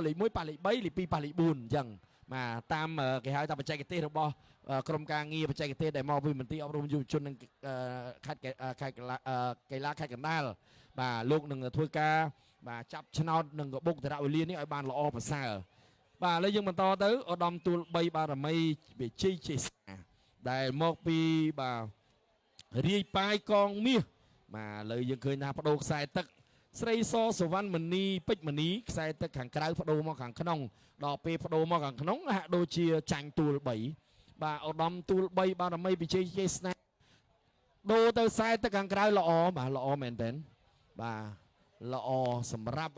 លេខ1ប៉ះលេខ3លេខ2ប៉ះលេខ4អញ្ចឹងបាទតាមគេហៅថាបច្ចេកទេសរបស់ក្រុមការងារបច្ចេកទេសដែលមកពីមន្ទីរអប់រំយុវជននិងខេត្តកីឡាខេត្តកណ្ដាលបាទលោកនឹងធ្វើការបាទចាប់ឆ្នោតនឹងកបុកតរវេលានេះឲ្យបានល្អប្រសើរបាទឥឡូវយើងបន្តទៅឧត្តមទូល3បារមីវិជ័យជេសាដែលមកពីបាទរាយប៉ាយកងមាសបាទឥឡូវយើងឃើញថាបដូរខ្សែទឹកស្រីសសវណ្ណមនីពេជ្រមនីខ្សែទឹកខាងក្រៅបដូរមកខាងក្នុងដល់ពេលបដូរមកខាងក្នុងហាក់ដូចជាចាញ់ទូល3បាទឧត្តមទូល3បារមីវិជ័យជេសាដូរទៅខ្សែទឹកខាងក្រៅល្អបាទល្អមែនតើបាទល្អសម្រាប់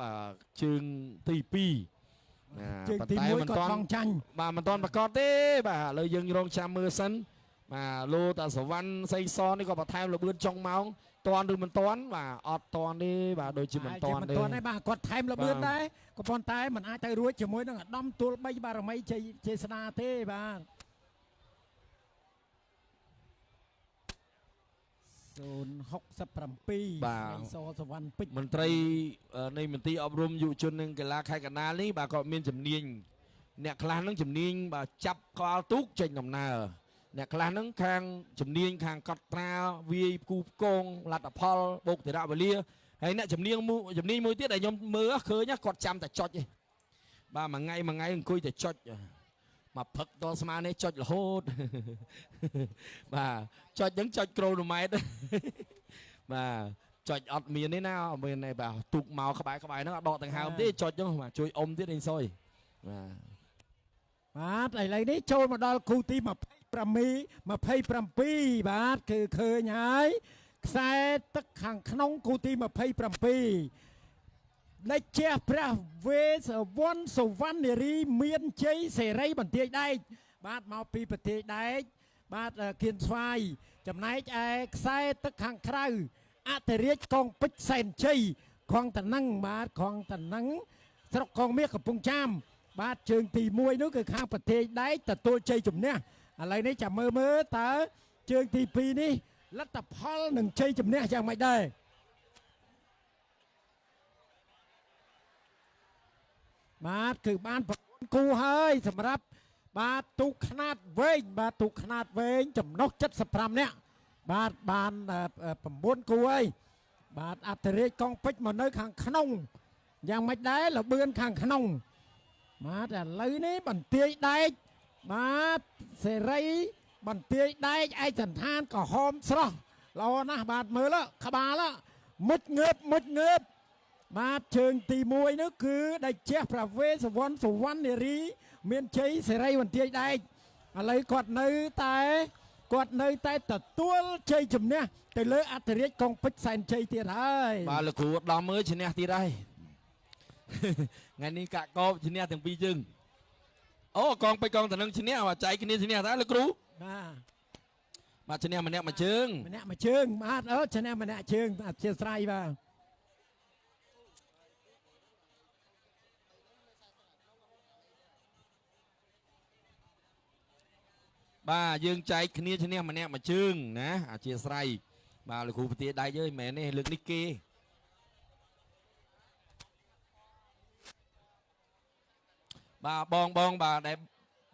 ជើងទី2ប៉ុន្តែមិនទាន់ចាញ់បាទមិនទាន់ប្រកាសទេបាទឥឡូវយើងរងចាំមើលសិនបាទលោតាសវណ្ណសីសនេះក៏បន្ថែមលបឿនចុងម៉ោងតន់ឬមិនតន់បាទអត់តន់ទេបាទដូចជាមិនតន់ទេបាទគាត់ថែមលបឿនដែរក៏ប៉ុន្តែมันអាចទៅរួចជាមួយនឹងឧត្តមទូល3បារមីជេស្នាទេបាទ067បាទសសវណ្ណពេជ្រមន្ត្រីនៃមន្ទីរអប់រំយុវជននិងកីឡាខេត្តកណ្ដាលនេះបាទក៏មានជំនាញអ្នកខ្លះនឹងជំនាញបាទចាប់ក្បាលទូកចេញដំណើរអ្នកខ្លះនឹងខាងជំនាញខាងកត់ត្រាវាយគូផ្គងលទ្ធផលបូកតិរវេលាហើយអ្នកជំនាញមួយទៀតដែលខ្ញុំមើលឃើញគាត់ចាំតែចុចទេបាទមួយថ្ងៃអង្គុយតែចុចមកផឹកដល់ស្មានេះចុចរហូតបាទចុចហ្នឹងចុចក្រូណូម៉ែត្របាទចុចអត់មានទេណាអត់មានទេបាទទូកមកក្បែរហ្នឹងអត់ដកដង្ហើមទេចុចហ្នឹងបាទជួយអ៊ំទៀតឯងសុយបាទឥឡូវនេះចូលមកដល់គូទី27បាទគឺឃើញហើយខ្សែទឹកខាងក្នុងគូទី27លេខជះព្រះវេសវណ្ណសុវណ្ណនារីមានជ័យសេរីបន្ទាយដែកបាទមកពីប្រទេសដែកបាទគៀនស្វាយចំណែកឯខ្សែទឹកខាងក្រៅអធិរាជកងពេជ្រសែនជ័យខងតនឹងបាទខងតនឹងស្រុកកងមាសកំពង់ចាមបាទជើងទី1នោះគឺខាងប្រទេសដែកទទួលជ័យជំនះឥឡូវនេះចាំមើលតើជើងទី2នេះលទ្ធផលនឹងជ័យជំនះយ៉ាងម៉េចដែរបាទគឺបានប្រគល់គូហើយសម្រាប់បាទទូកខ្នាតវែងបាទទូកខ្នាតវែងចំណុះ75នាក់បាទបាន9គូហើយបាទអធិរាជកងពេជ្រមកនៅខាងក្នុងយ៉ាងម៉េចដែរលបឿនខាងក្នុងបាទឥឡូវនេះបន្ទាយដែកបាទសេរីបន្ទាយដែកឯកសន្តានក៏ហមស្រស់ល្អណាស់បាទមើលក្បាលមុជងើបបាទជើងទី1នោះគឺដែលជះប្រវេសវណ្ណសុវណ្ណនារីមានជ័យសេរីបន្ទាយដែកឥឡូវគាត់នៅតែទទួលជ័យជំនះទៅលើអធិរាជកងពេជ្រសែនជ័យទៀតហើយបាទលោកគ្រូដល់មើលឈ្នះទៀតហើយថ្ងៃនេះកាក់កោបឈ្នះទាំងពីរជើងអូកងពេជ្រកងតនឹងឈ្នះចៃគ្នាឈ្នះតើលោកគ្រូបាទឈ្នះម្នាក់មួយជើងបាទឈ្នះម្នាក់ជើងអធិស្ឋានបាទយើងចែកគ្នាឈ្នះម្នាក់មួយជើងណាអធិស្ឋានបាទលោកគ្រូប្រទាដែកអើយមែនទេលើកនេះគេបាទបងបាទដែល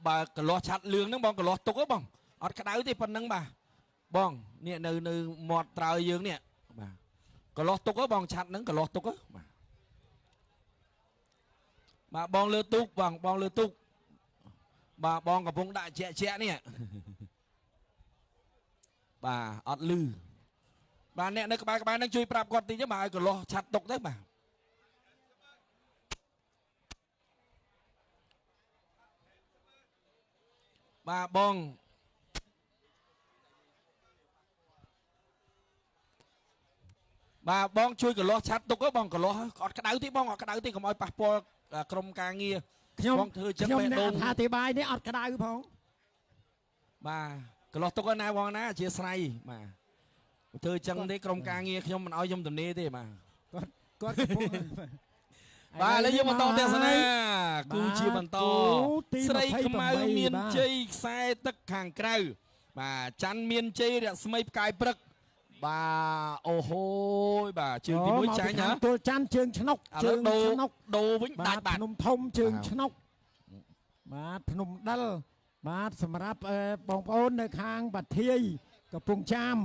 បើកន្លោះឆាត់លឿងហ្នឹងបងកន្លោះទុកហ៎បងអត់ក្តៅទេប៉ុណ្ណឹងបាទបងនេះនៅមាត់ត្រើយយើងនេះបាទកន្លោះទុកហ៎បងឆាត់ហ្នឹងកន្លោះទុកហ៎បាទបងលើទូកបងលើទូកបាទបងកំពុងដាក់ជាក់នេះបាទអត់លឺបាទអ្នកនៅក្បែរហ្នឹងជួយប្រាប់គាត់តិចបាទឲ្យកន្លោះឆាត់ទុកទៅបាទបងបាទបងជួយកន្លោះឆាត់ទុកទៅបងកន្លោះអត់ក្តៅទេបងអត់ក្តៅទេកុំឲ្យប៉ះពាល់ក្រុមការងារខ្ញុំធ្វើចឹងបេះដូងអធិប្បាយនេះអត់ក្តៅផងបាទកន្លោះទុកណាបងណាអធិស្ឋានបាទធ្វើចឹងទេក្រុមការងារខ្ញុំមិនឲ្យខ្ញុំទំនេរទេបាទគាត់បាទឥឡូវយើងបន្តទស្សនាគូជាបន្តស្រីខ្មៅមានជ័យខ្សែទឹកខាងក្រៅបាទច័ន្ទមានជ័យរស្មីផ្កាយព្រឹក bà ô hôi bà trường thì mới trái nhá tôi chăn trường chnok trường chnok đồ vĩnh đại bản nôm thông trường chnok bà nôm đal bàสำหรับบองโอนในข้างบัดเทียกับปงจาม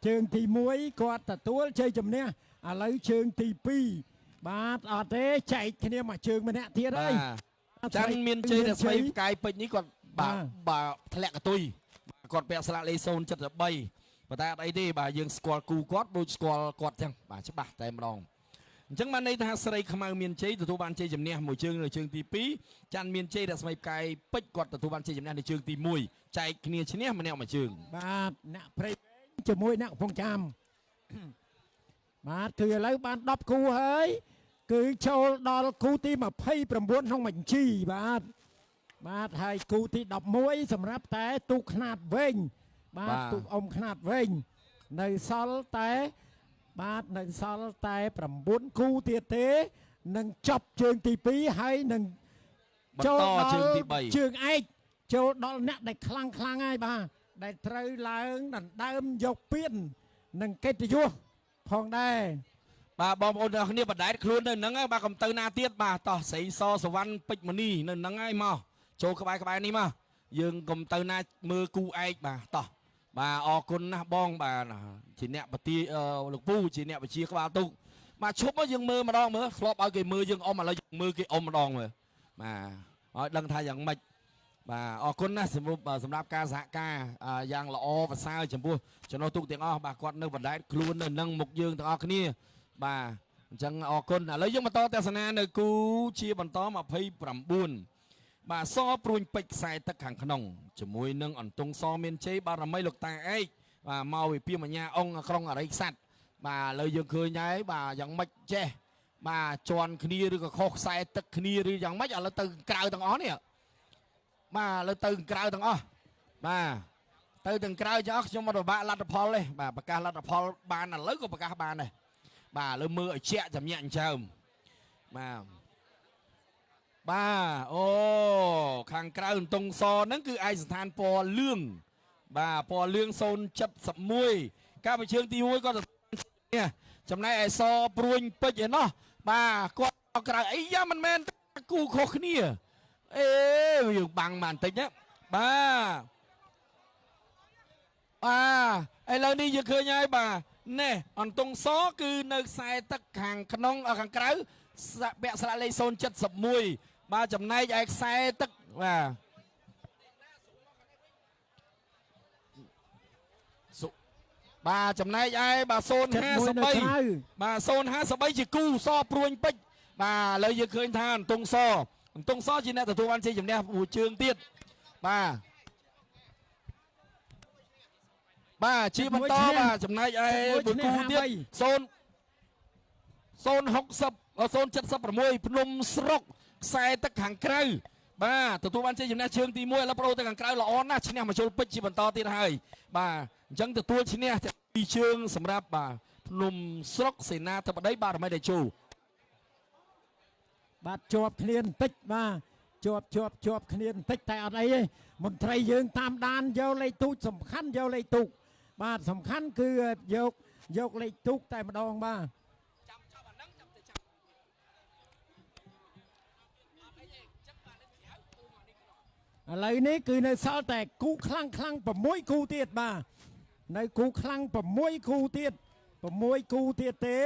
เชิงตีมวยก็แต่ตัวเชยจำเนี่ยอะไรเชิงตีปีบาดอาเต้ใจเนี่ยมาเชิงมันเนี่ยเทียได้จันเมียนเจแต่สมัยกายเป็นนี้ก่อนบ่าทะเลกระตุยก่อนเปียสละเลโซนจัดใบแต่ไอ้ดีบ่ายังสกอลกูกอดดูสกอลกอดจังบ่าใช่ป่ะแต่มาลองจังมันในทางสไลขมาเมียนเจตัวบ้านเจจำเนี่ยมวยเชิงในเชิงตีปีจันเมียนเจแต่สมัยกายเป็ดกอดตัวบ้านเจจำเนี่ยในเชิงตีมวยใจเนี่ยชเนี่ยมันเนี่ยมาเชิงบาดเนี่ยเพลจะมวยเนี่ยพงจามมาถือแล้วบ้านดับคูเฮ้ยคือโชว์ดอลคูที่มาเพย์ประมวลห้องมันชีบาดมาไทยคูที่ดับมวยสำหรับแต่ตุกขนาดเวงบาดตุกอมขนาดเวงในซอลแต่บาดในซอลแต่ประมวลคูเตียเตหนึ่งจบเชิงตีปีให้หนึ่งโชว์ดอลเชิงไอโชว์ดอลเนี่ยได้คลังไอ้บ้าได้เตยล้างดันเดิมยกเปี้ยนหนึ่งเกตยัวพองได้บ่าบอมโอนเนี่ยบัดได้ครูนึงนั่งไงบ่ากำเตอร์นาเตียดบ่าต่อใส่ซอสวรรค์ปิดมันนี่นั่งไงมาโชว์กระบายนี่มายังกำเตอร์นามือกูไอ้บ่าต่อบ่าออกคนนะบ้องบ่าจีเนี่ยปฏิลูกปูจีเนี่ยไปชี้กระบาตุกมาชุบมายังมือมาดองมือครอบเอากี่มือยังอมมาแล้วยังมือกี่อมมาดองเลยมาดังทายอย่างไม่บ่าออกคนนะสำหรับการสหการอย่างละอภาษาจำพวกจะนอตุกเตียงบ่ากอดนึกบัดได้ครูนึงนั่งมุกยืงต่ออกนี่บ่าจังออกคนแล้วยังมาต่อแต่สนาในกูเชียร์บอลต่อมาเพย์ปรำบุญบ่าซอปรุงเป็กใส่ตะขังขนมจมวยนึงอ่อนตรงซอเมียนเชยบาร์ไม่หลกตาไอ้บ่าเมาวิเปียมันยาองครองอะไรสัตว์บ่าเลยยังเคยย้ายบ่ายังไม่เจ้บ่าจวนคณีหรือก็โคกใส่ตะคณีหรือยังไม่อะไรตึงกล่าวต่างอ้อเนี่ยบ่าเลยตึงกล่าวต่างอ้อบ่าตึงกล่าวจะอ้อช่วงมาดูบ่าลัดพอลเลยบ่าประกาศลัดพอลบานน่ะเลิกกับประกาศบานเลยบ่าเริ่มมือเชี่ยจำเนี่ยเชิมบ่าโอ้ขังกลางตรงซอนั่นคือไอสถานปอเรื่องบ่าปอเรื่องโซนจับสับมวยก้าวไปเชิงตีมวยก็เนี่ยจำนายไอซอปรุงไปเห็นเนาะบ่าก็กลางไอ้ยามันแมนกูโคกเนี่ยอยู่บังมันติดเนี่ยบ่าไอ้เรานี่ยังเคยไงบ่าเน่อันตรงซอคือในสายตะขังขนมขังกลางเบะสละเลยโซนจัดสับมวยมาจำนายไอ้สายตะบ่าจำนายไอ้บ่าโซน5 สบายบ่าโซน5 สบายจีกู้ซอปรุงไปบ่าเลยยังเคยทานตรงซอจีน่าแต่ตัววันจีจำเนี่ยหูเชิงเตี้ยบ่าชีบันต่อบ่าจำนายไอ้บุญกูเตี้ยโซน60โซน70ประมวยพนมสรกใส่ตะขังไกลบ่าตัววันเจอยู่ในเชิงตีมวยแล้วโปรตะขังไกลละอ่อนนะชิ้นนี้มาโชว์ปิดชีบันต่อตีได้บ่าจังตัวชิ้นนี้จะตีเชิงสำหรับบ่าพนมสรกเสนาแต่บ่ได้บ่าไม่ได้โชว์บาดจวบเคลียนติดมาจวบเคลียนติดแต่อะไรมันไตรยืงตามดานเยาเลยตุกสำคัญเยาเลยตุกบาดสำคัญคือยกเลยตุกแต่มาดองบ้าอะไรนี้คือในซาแต่กูคลั่งประมวยกูเตียดมาในกูคลั่งประมวยกูเตียดเตะ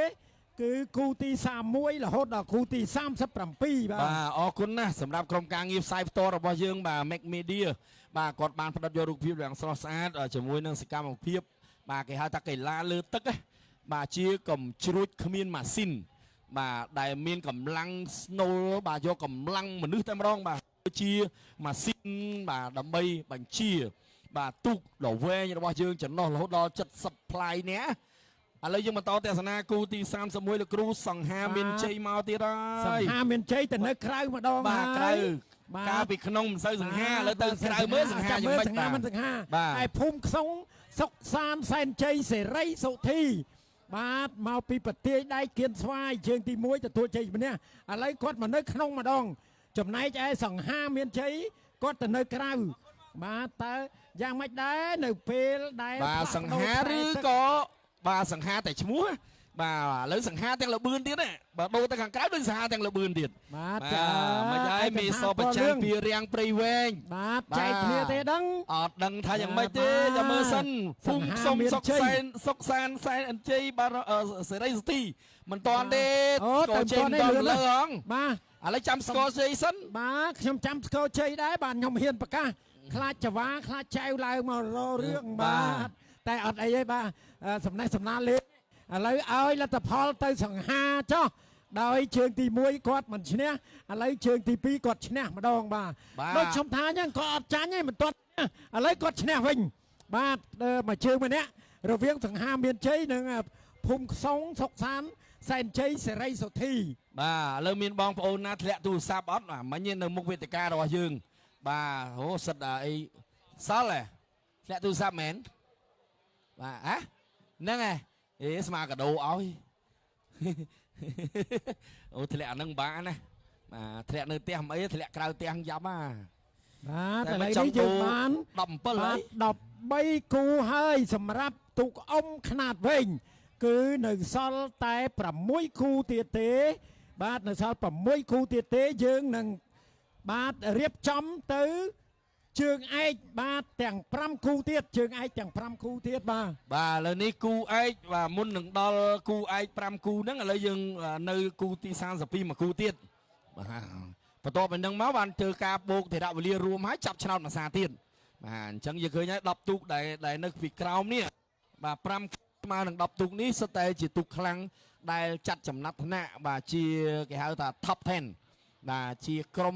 คือกูตี3 มวยละฮดกูตี30 ปีบ้าออกคุณนะสำหรับโครงการงีบไซฟ์ตัวเราบ่ยังบ่าแม็กเมเดียบ่ากดบานผลิตยาลูกพิบอย่างสระสะอาดจมวยนั่งสกัมของพิบบ่าเกี่ยวกับเกี่ยวลาเลือดตึกบ่าเชี่ยกับชรุดขมิ้นมาซินบ่าได้เมียนกับลังสโนบ่าโยกับลังเหมือนนึกแต่ร้องบ่าเชี่ยมาซินบ่าดำใบบัญชีบ่าตุกดอกเวยเราบ่ยังจะนอเราดอจัดสับพลายเนี้ยอะไรยังมาต่อแต่สนากูตี3 สมวยแล้วครูสังหาเมียนใจมาตีได้สังหาเมียนใจแต่เนื้อคราวมาดองบ่าคราวกาปิดขนมใส่สังหาแล้วเติมคราวเมื่อสังหายังไม่ตามันสังหาไอ้พุ่มสงสกซานแสนใจเสรีสุธีบาดมาปีปฏิได้เกียนสวายเชิงตีมวยแต่ตัวใจมันเนี่ยอะไรกดมาเนื้อขนมมาดองจำนายใจสังหาเมียนใจก็แต่เนื้อคราวมาแต่ยังไม่ได้เนื้อเพลได้บ่าสังหาหรือก็ bà sẵn ha tại chúa bà lấy sẵn ha tiếng là bươnទៀត bà đô ta càng cái đôi sẵn ha tiếng là bươnទៀត បាទ mà dạy mi so bạch trang bia riêng prey wen បាទចែកគ្នាទេដឹង អត់ដឹងថាយ៉ាងម៉េចទេចាំមើលសិនភូមិសុំសុកសែនសុកសានសែនអញ្ជ័យបាទសេរីសុទីមិនតាន់ទេស្គរជ័យមិនតាន់លើហង បាទ ឥឡូវចាំស្គរជ័យសិន បាទខ្ញុំចាំស្គរជ័យដែរបាទខ្ញុំហ៊ានប្រកាសខ្លាចចវាខ្លាចចៅឡើងមករករឿងបាទតែអត់អីទេបាទសំណេះសំណាលលេងឥឡូវឲ្យលទ្ធផលទៅសង្ហាចុះដោយជើងទី1គាត់មិនឈ្នះឥឡូវជើងទី2គាត់ឈ្នះម្ដងបាទដូចខ្ញុំថាអញ្ចឹងគាត់អត់ចាញ់ទេមិនទាន់ឥឡូវគាត់ឈ្នះវិញបាទមួយជើងម្នាក់រវាងសង្ហាមានជ័យនិងភូមិខ្សុងសុកសានសែនជ័យសេរីសុធី បាទឥឡូវមានបងប្អូនណាធ្លាក់ទូរស័ព្ទអត់មិញនៅមុខវេទិការបស់យើងបាទអូសិតអីសល់ហ៎ធ្លាក់ទូរស័ព្ទមែនបាទហ្នឹងហ៎អេស្មាកាដូឲ្យ អូធ្លាក់អានឹងបានណាបាទធ្លាក់នៅផ្ទះមិនអីធ្លាក់ក្រៅផ្ទះយ៉ាប់បាទឥឡូវនេះយើងបាន 17ហើយ 13គូហើយសម្រាប់ទូកអ៊ំខ្នាតវែងគឺនៅសល់តែ6គូទៀតទេបាទនៅសល់6គូទៀតទេយើងនឹងបាទរៀបចំទៅជើងឯកបាទទាំង5គូទៀតជើងឯកទាំង5គូទៀតបាទ បាទឥឡូវនេះគូឯកបាទមុននឹងដល់គូឯក5គូហ្នឹងឥឡូវយើងនៅគូទី32មួយគូទៀតបាទបន្ទាប់ពីហ្នឹងមកបានធ្វើការបូកធរវេលារួមហើយចាប់ឆ្នោតមួយសាទៀតបាទអញ្ចឹងយើងឃើញហើយ10ទូកដែលនៅពីក្រោមនេះបាទ5ស្មើនឹង10ទូកនេះសុទ្ធតែជាទូកខ្លាំងដែលចាត់ចំណាត់ថ្នាក់បាទជាគេហៅថា top 10 បាទជាក្រុម